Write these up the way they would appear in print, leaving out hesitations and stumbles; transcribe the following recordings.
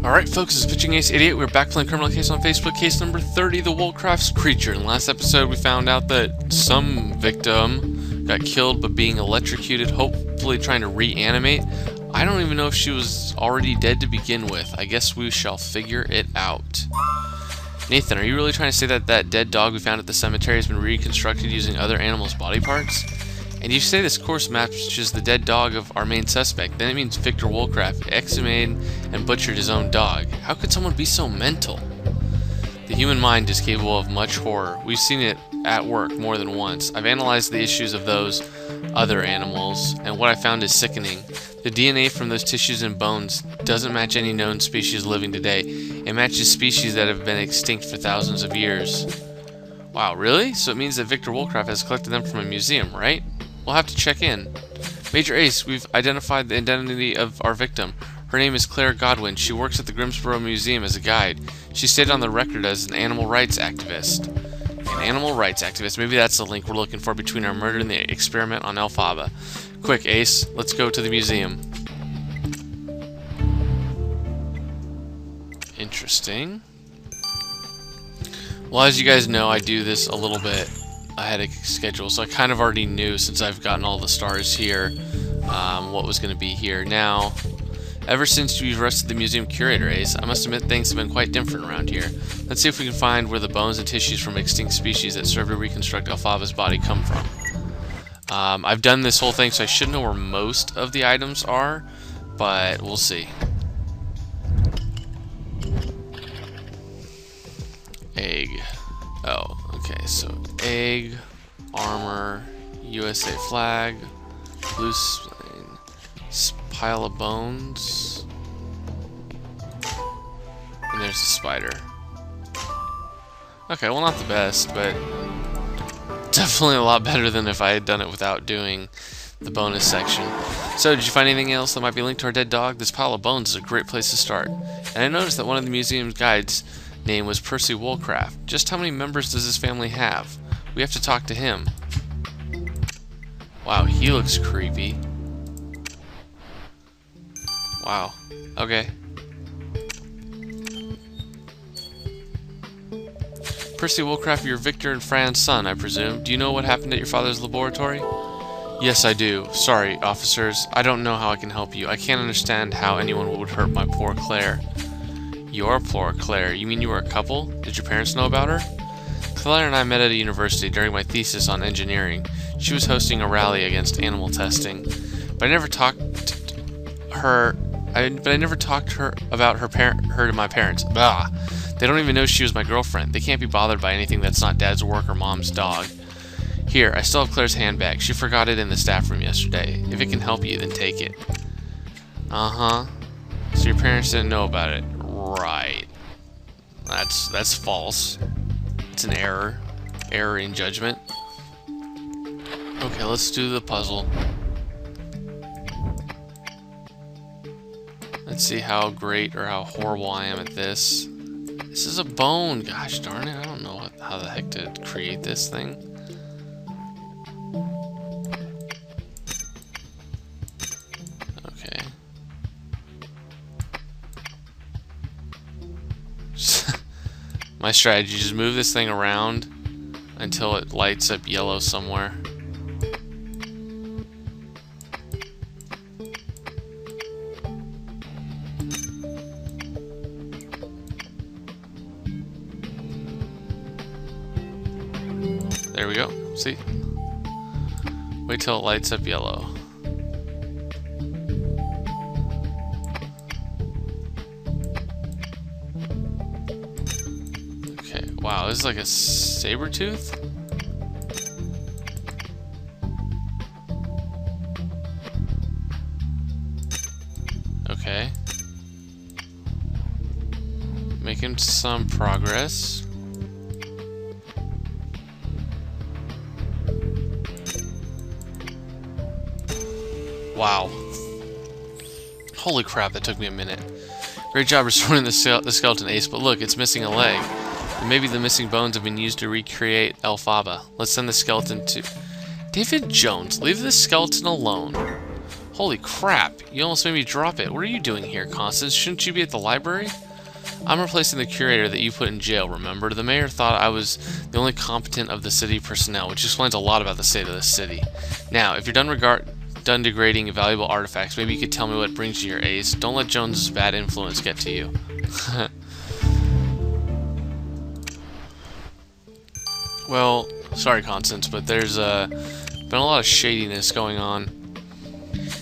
Alright folks, this is Pitching Ace 88. We're back playing Criminal Case on Facebook, case number 30, the Wollcrafts creature. In the last episode we found out that some victim got killed but being electrocuted, hopefully trying to reanimate. I don't even know if she was already dead to begin with. I guess we shall figure it out. Nathan, are you really trying to say that that dead dog we found at the cemetery has been reconstructed using other animals' body parts? And you say this course matches the dead dog of our main suspect. Then it means Victor Wollcraft exhumated and butchered his own dog. How could someone be so mental? The human mind is capable of much horror. We've seen it at work more than once. I've analyzed the issues of those other animals, and what I found is sickening. The DNA from those tissues and bones doesn't match any known species living today. It matches species that have been extinct for thousands of years. Wow, really? So it means that Victor Wollcraft has collected them from a museum, right? We'll have to check in. Major Ace, we've identified the identity of our victim. Her name is Claire Godwin. She works at the Grimsboro Museum as a guide. She stayed on the record as an animal rights activist. An animal rights activist. Maybe that's the link we're looking for between our murder and the experiment on Elphaba. Quick, Ace, let's go to the museum. Interesting. Well, as you guys know, I do this a little bit ahead of schedule, so I kind of already knew, since I've gotten all the stars here, what was going to be here. Now, ever since you've arrested the museum curator, Ace, I must admit things have been quite different around here. Let's see if we can find where the bones and tissues from extinct species that serve to reconstruct Elphaba's body come from. I've done this whole thing, so I should know where most of the items are, but we'll see. Egg. Oh, okay, so egg, armor, USA flag, blue spine, pile of bones, and there's a spider. Okay, well, not the best, but definitely a lot better than if I had done it without doing the bonus section. So, did you find anything else that might be linked to our dead dog? This pile of bones is a great place to start. And I noticed that one of the museum's guides' name was Percy Wollcraft. Just how many members does his family have? We have to talk to him. Wow, he looks creepy. Wow. Okay. Percy Wollcraft, you're Victor and Fran's son, I presume. Do you know what happened at your father's laboratory? Yes, I do. Sorry, officers. I don't know how I can help you. I can't understand how anyone would hurt my poor Claire. Your poor Claire? You mean you were a couple? Did your parents know about her? Claire and I met at a university during my thesis on engineering. She was hosting a rally against animal testing, but I never talked to her about her to my parents. Bah! They don't even know she was my girlfriend. They can't be bothered by anything that's not Dad's work or Mom's dog. Here, I still have Claire's handbag. She forgot it in the staff room yesterday. If it can help you, then take it. Uh-huh. So your parents didn't know about it. Right. That's false. It's an error. Error in judgment. Okay, let's do the puzzle. Let's see how great or how horrible I am at this. This is a bone. Gosh darn it. I don't know how the heck to create this thing. Okay. My strategy, just move this thing around until it lights up yellow somewhere. There we go. See? Wait till it lights up yellow. Okay, wow, this is like a saber tooth? Okay. Making some progress. Wow. Holy crap, that took me a minute. Great job restoring the skeleton, Ace, but look, it's missing a leg. And maybe the missing bones have been used to recreate Elphaba. Let's send the skeleton to... David Jones, leave this skeleton alone. Holy crap, you almost made me drop it. What are you doing here, Constance? Shouldn't you be at the library? I'm replacing the curator that you put in jail, remember? The mayor thought I was the only competent of the city personnel, which explains a lot about the state of the city. Now, if you're done degrading valuable artifacts, maybe you could tell me what brings you here, Ace. Don't let Jones's bad influence get to you. Well, sorry, Constance, but there's been a lot of shadiness going on.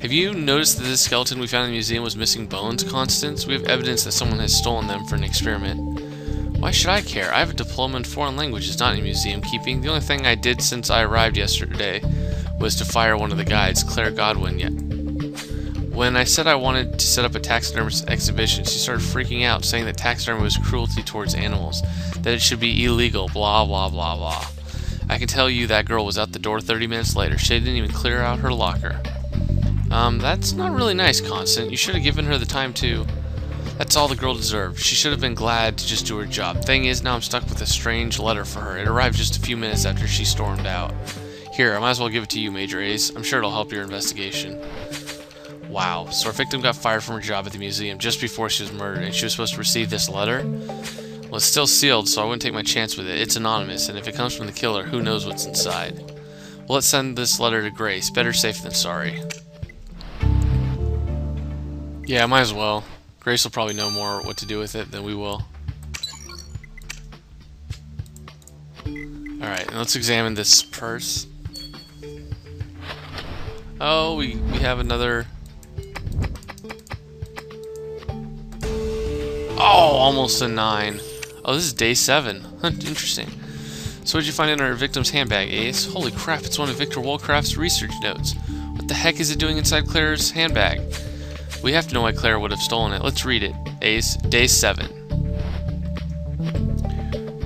Have you noticed that this skeleton we found in the museum was missing bones, Constance? We have evidence that someone has stolen them for an experiment. Why should I care? I have a diploma in foreign languages, not in museum keeping. The only thing I did since I arrived yesterday was to fire one of the guides, Claire Godwin. Yet, when I said I wanted to set up a taxidermist exhibition, she started freaking out, saying that taxidermy was cruelty towards animals, that it should be illegal, blah, blah, blah, blah. I can tell you that girl was out the door 30 minutes later. She didn't even clear out her locker. That's not really nice, Constant. You should have given her the time to. That's all the girl deserved. She should have been glad to just do her job. Thing is, now I'm stuck with a strange letter for her. It arrived just a few minutes after she stormed out. Here, I might as well give it to you, Major Ace. I'm sure it'll help your investigation. Wow, so our victim got fired from her job at the museum just before she was murdered, and she was supposed to receive this letter? Well, it's still sealed, so I wouldn't take my chance with it. It's anonymous, and if it comes from the killer, who knows what's inside. Well, let's send this letter to Grace. Better safe than sorry. Yeah, might as well. Grace will probably know more what to do with it than we will. Alright, and let's examine this purse. Oh, we have another... Oh, almost a 9. Oh, this is day 7. Interesting. So what did you find in our victim's handbag, Ace? Holy crap, it's one of Victor Wollcrafts' research notes. What the heck is it doing inside Claire's handbag? We have to know why Claire would have stolen it. Let's read it. Ace, day 7.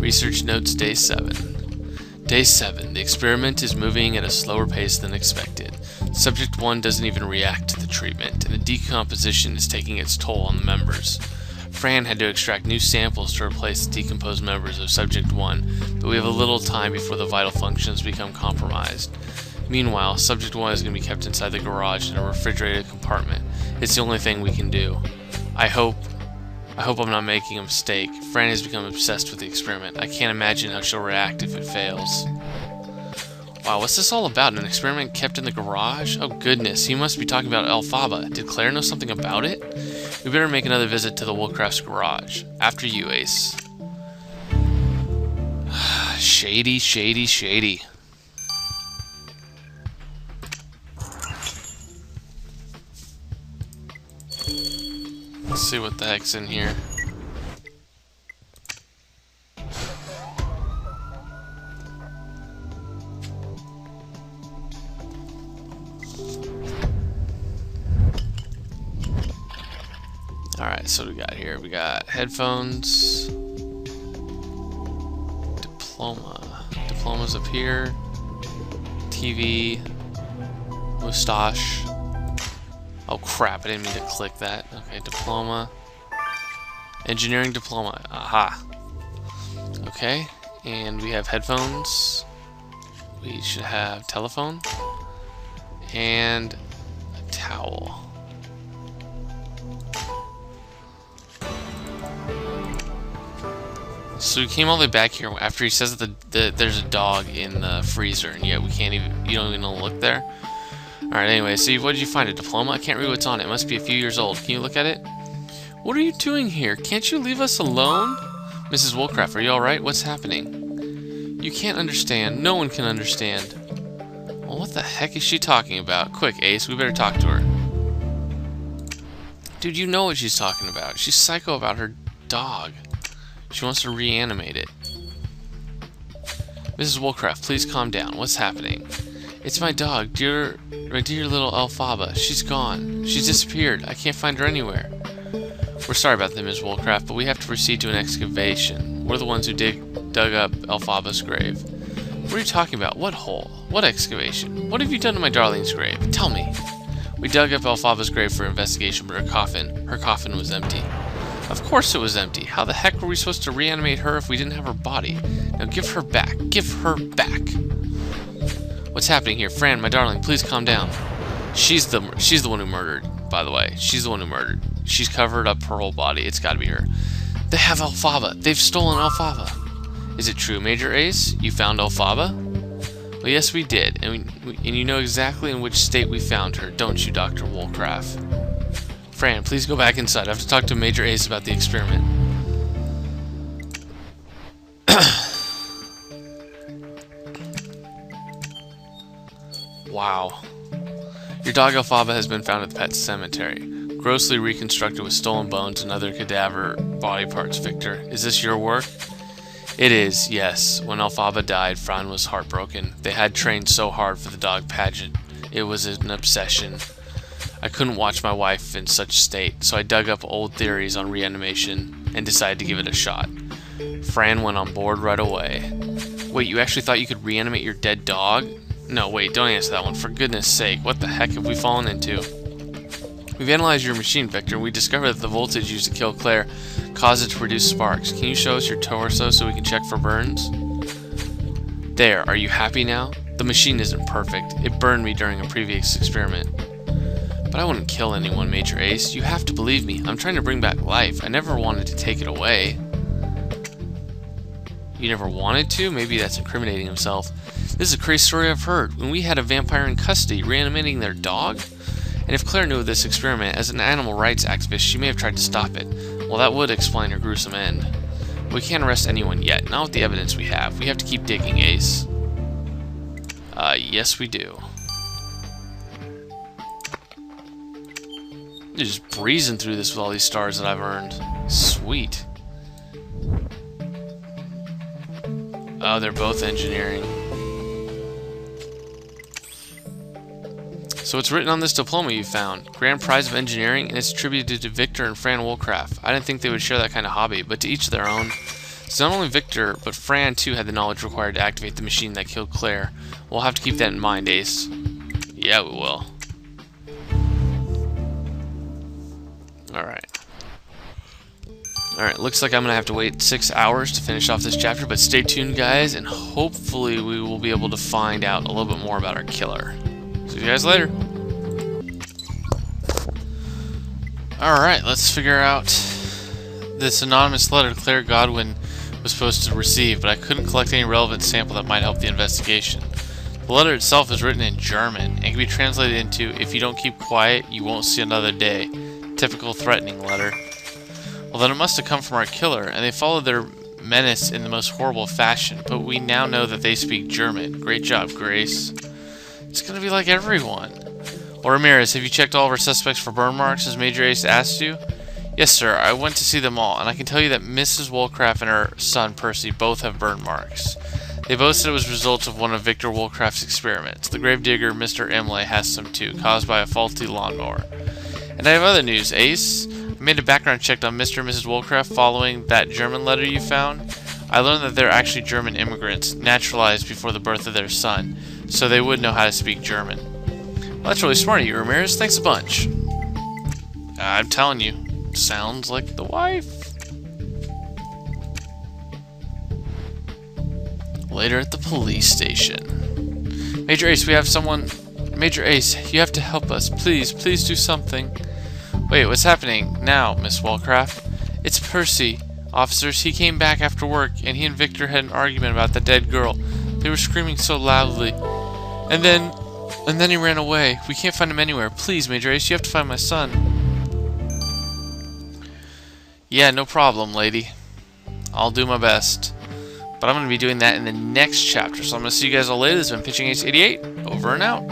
Research notes, day 7. Day 7. The experiment is moving at a slower pace than expected. Subject 1 doesn't even react to the treatment, and the decomposition is taking its toll on the members. Fran had to extract new samples to replace the decomposed members of Subject 1, but we have a little time before the vital functions become compromised. Meanwhile, Subject 1 is going to be kept inside the garage in a refrigerated compartment. It's the only thing we can do. I hope I'm not making a mistake. Fran has become obsessed with the experiment. I can't imagine how she'll react if it fails. Wow, what's this all about? An experiment kept in the garage? Oh goodness, he must be talking about Elphaba. Did Claire know something about it? We better make another visit to the Wollcrafts garage. After you, Ace. Shady, shady, shady. Let's see what the heck's in here. Alright, so what we got here? We got headphones. Diploma. Diploma's up here. TV. Mustache. Oh crap, I didn't mean to click that. Okay, diploma. Engineering diploma. Aha. Okay, and we have headphones. We should have telephone. And a towel. So we came all the way back here after he says that there's a dog in the freezer, and yet you don't even look there. Alright, anyway, so what did you find? A diploma? I can't read what's on it. It must be a few years old. Can you look at it? What are you doing here? Can't you leave us alone? Mrs. Wollcraft, are you alright? What's happening? You can't understand. No one can understand. Well, what the heck is she talking about? Quick, Ace, we better talk to her. Dude, you know what she's talking about. She's psycho about her dog. She wants to reanimate it. Mrs. Wollcraft, please calm down. What's happening? It's my dog, my dear little Elphaba. She's gone. She's disappeared. I can't find her anywhere. We're sorry about that, Ms. Wollcraft, but we have to proceed to an excavation. We're the ones who dug up Elphaba's grave. What are you talking about? What hole? What excavation? What have you done to my darling's grave? Tell me. We dug up Elphaba's grave for investigation, but her coffin was empty. Of course it was empty. How the heck were we supposed to reanimate her if we didn't have her body? Now give her back. Give her back. What's happening here? Fran, my darling, please calm down. She's the one who murdered, by the way. She's the one who murdered. She's covered up her whole body. It's got to be her. They have Elphaba. They've stolen Elphaba. Is it true, Major Ace? You found Elphaba? Well, yes, we did. And you know exactly in which state we found her, don't you, Dr. Wollcraft? Fran, please go back inside. I have to talk to Major Ace about the experiment. Wow. Your dog Elphaba has been found at the pet cemetery, grossly reconstructed with stolen bones and other cadaver body parts, Victor. Is this your work? It is, yes. When Elphaba died, Fran was heartbroken. They had trained so hard for the dog pageant. It was an obsession. I couldn't watch my wife in such state, so I dug up old theories on reanimation and decided to give it a shot. Fran went on board right away. Wait, you actually thought you could reanimate your dead dog? No, wait, don't answer that one. For goodness sake, what the heck have we fallen into? We've analyzed your machine, Victor, and we discovered that the voltage used to kill Claire caused it to produce sparks. Can you show us your torso so we can check for burns? There, are you happy now? The machine isn't perfect. It burned me during a previous experiment. But I wouldn't kill anyone, Major Ace. You have to believe me. I'm trying to bring back life. I never wanted to take it away. You never wanted to? Maybe that's incriminating himself. This is a crazy story I've heard. When we had a vampire in custody, reanimating their dog? And if Claire knew of this experiment, as an animal rights activist, she may have tried to stop it. Well, that would explain her gruesome end. We can't arrest anyone yet, not with the evidence we have. We have to keep digging, Ace. Yes we do. You're just breezing through this with all these stars that I've earned. Sweet. Oh, they're both engineering. So it's written on this diploma you found. Grand Prize of Engineering, and it's attributed to Victor and Fran Wollcraft. I didn't think they would share that kind of hobby, but to each their own. So not only Victor, but Fran too had the knowledge required to activate the machine that killed Claire. We'll have to keep that in mind, Ace. Yeah, we will. Alright. Alright, looks like I'm going to have to wait 6 hours to finish off this chapter, but stay tuned, guys, and hopefully we will be able to find out a little bit more about our killer. See you guys later. Alright, let's figure out this anonymous letter Claire Godwin was supposed to receive, but I couldn't collect any relevant sample that might help the investigation. The letter itself is written in German and can be translated into, "If you don't keep quiet, you won't see another day." Typical threatening letter. Well, then it must have come from our killer, and they followed their menace in the most horrible fashion, but we now know that they speak German. Great job, Grace. It's gonna be like everyone. Well, Ramirez, have you checked all of our suspects for burn marks, as Major Ace asked you? Yes, sir. I went to see them all, and I can tell you that Mrs. Wollcraft and her son, Percy, both have burn marks. They both said it was a result of one of Victor Wollcraft's experiments. The gravedigger, Mr. Imlay, has some too, caused by a faulty lawnmower. And I have other news, Ace. I made a background check on Mr. and Mrs. Wollcraft following that German letter you found. I learned that they're actually German immigrants, naturalized before the birth of their son, so they would know how to speak German. Well, that's really smart of you, Ramirez. Thanks a bunch. I'm telling you, sounds like the wife. Later at the police station. Major Ace, we have someone... Major Ace, you have to help us. Please, please do something. Wait, what's happening now, Miss Wollcraft? It's Percy. Officers, he came back after work, and he and Victor had an argument about the dead girl. They were screaming so loudly. And then he ran away. We can't find him anywhere. Please, Major Ace, you have to find my son. Yeah, no problem, lady. I'll do my best. But I'm going to be doing that in the next chapter. So I'm going to see you guys all later. This has been Pitching Ace 88. Over and out.